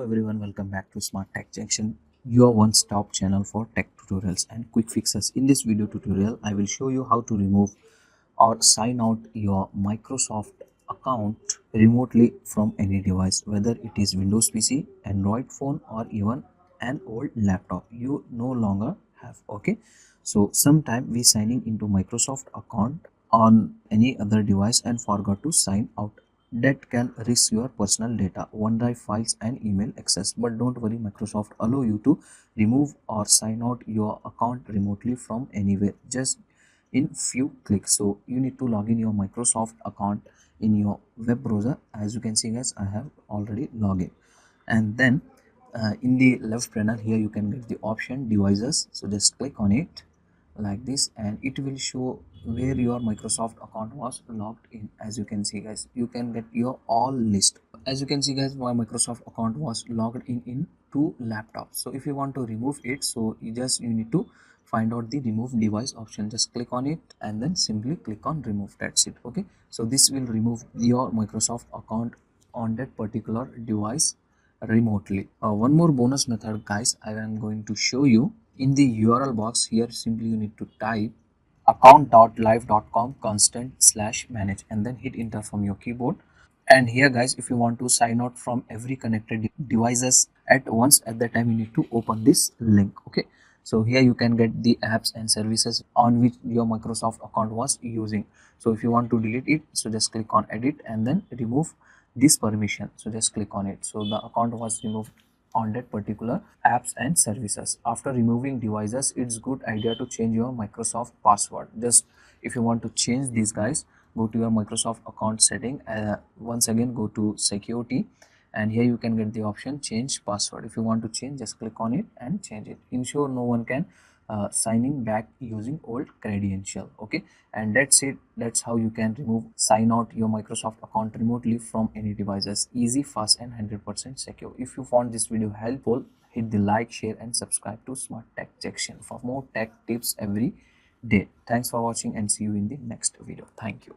everyone, welcome back to Smart Tech Junction, your one-stop channel for tech tutorials and quick fixes. In this video tutorial, I will show you how to remove or sign out your Microsoft account remotely from any device, whether it is Windows PC, Android phone, or even an old laptop you no longer have. Okay, so sometime we signing into Microsoft account on any other device and forgot to sign out. That can risk your personal data, OneDrive files and email access. But don't worry, Microsoft allow you to remove or sign out your account remotely from anywhere just in few clicks. So you need to log in your Microsoft account in your web browser. As you can see guys, I have already logged in, and then in the left panel here you can get the option devices. So just click on it like this and it will show where your Microsoft account was logged in. As you can see guys, you can get your all list. As you can see guys, my Microsoft account was logged in two laptops. So if you want to remove it, so you need to find out the remove device option. Just click on it and then simply click on remove. That's it. Okay, so this will remove your Microsoft account on that particular device remotely. One more bonus method guys, I am going to show you. In the URL box here, simply you need to type account.live.com constant/manage and then hit enter from your keyboard. And here guys, if you want to sign out from every connected devices at once, at that time you need to open this link. Okay, so here you can get the apps and services on which your Microsoft account was using. So if you want to delete it, so just click on edit and then remove this permission. So just click on it. So the account was removed on that particular apps and services. After removing devices, it's good idea to change your Microsoft password. Just if you want to change these guys, go to your Microsoft account setting. Once again, go to security, and here you can get the option change password. If you want to change, just click on it and change it. Ensure no one can signing back using old credential. Okay, and that's it. That's how you can sign out your Microsoft account remotely from any devices. Easy, fast, and 100% secure. If you found this video helpful, hit the like, share, and subscribe to Smart Tech Junction for more tech tips every day. Thanks for watching and see you in the next video. Thank you.